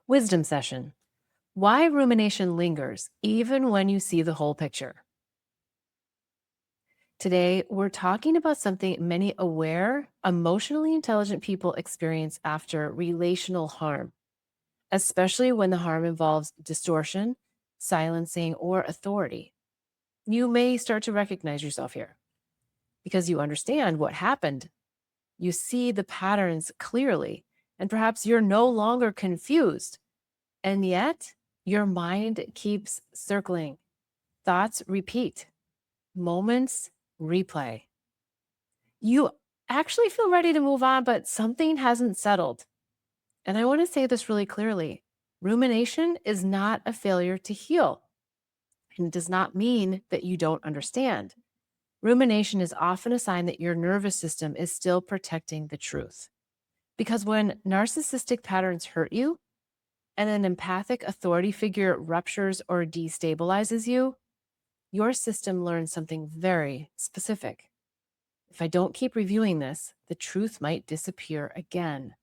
Wisdom session. Why rumination lingers even when you see the whole picture. Today, we're talking about something many aware, emotionally intelligent people experience after relational harm, especially when the harm involves distortion, silencing, or authority. You may start to recognize yourself here because you understand what happened. You see the patterns clearly, and perhaps you're no longer confused. And yet, your mind keeps circling. Thoughts repeat, moments replay. You actually feel ready to move on, but something hasn't settled. And I want to say this really clearly. Rumination is not a failure to heal, and it does not mean that you don't understand. Rumination is often a sign that your nervous system is still protecting the truth. Because when narcissistic patterns hurt you and an empathic authority figure ruptures or destabilizes you, your system learns something very specific. If I don't keep reviewing this, the truth might disappear again.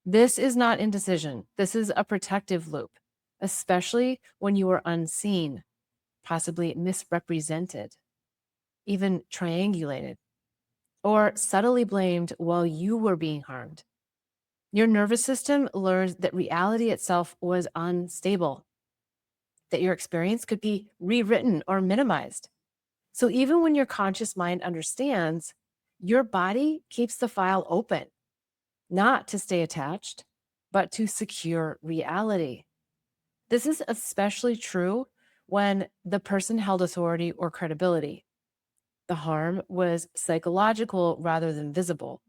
This is not indecision. This is a protective loop, especially when you are unseen, possibly misrepresented, even triangulated, or subtly blamed while you were being harmed. Your nervous system learns that reality itself was unstable, that your experience could be rewritten or minimized. So even when your conscious mind understands, your body keeps the file open, not to stay attached, but to secure reality. This is especially true when the person held authority or credibility. The harm was psychological rather than visible,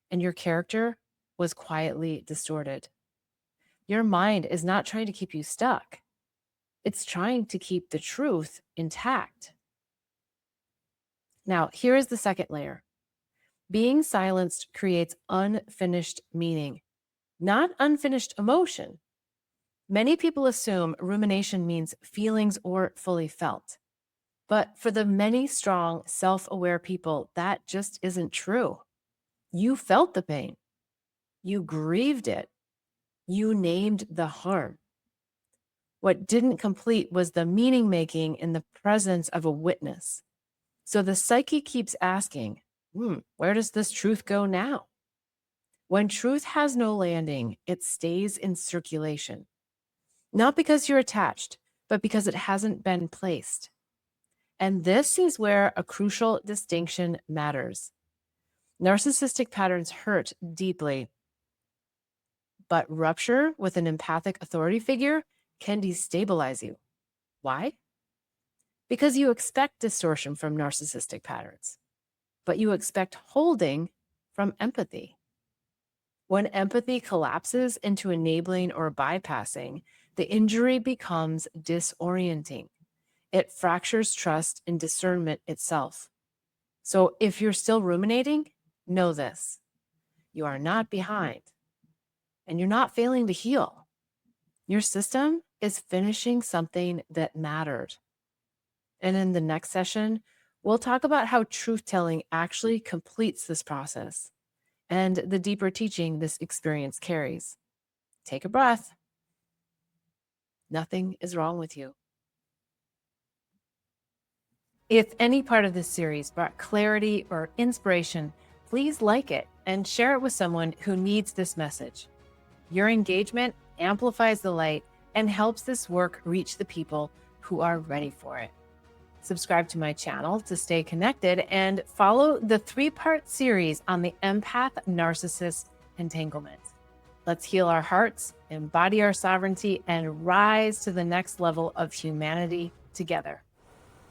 and your character was quietly distorted. Your mind is not trying to keep you stuck. It's trying to keep the truth intact. Now, here is the second layer. Being silenced creates unfinished meaning, not unfinished emotion. Many people assume rumination means feelings or fully felt. But for the many strong, self aware people, that just isn't true. You felt the pain, you grieved it, you named the harm. What didn't complete was the meaning making in the presence of a witness. So the psyche keeps asking, where does this truth go now? When truth has no landing, it stays in circulation, not because you're attached, but because it hasn't been placed. And this is where a crucial distinction matters. Narcissistic patterns hurt deeply, but rupture with an empathic authority figure can destabilize you. Why? Because you expect distortion from narcissistic patterns, but you expect holding from empathy. When empathy collapses into enabling or bypassing, the injury becomes disorienting. It fractures trust and discernment itself. So if you're still ruminating, know this: you are not behind and you're not failing to heal. Your system is finishing something that mattered. And in the next session, we'll talk about how truth telling actually completes this process and the deeper teaching this experience carries. Take a breath. Nothing is wrong with you. If any part of this series brought clarity or inspiration, please like it and share it with someone who needs this message. Your engagement amplifies the light and helps this work reach the people who are ready for it. Subscribe to my channel to stay connected and follow the 3-part series on the empath narcissist entanglement. Let's heal our hearts, embody our sovereignty, and rise to the next level of humanity together.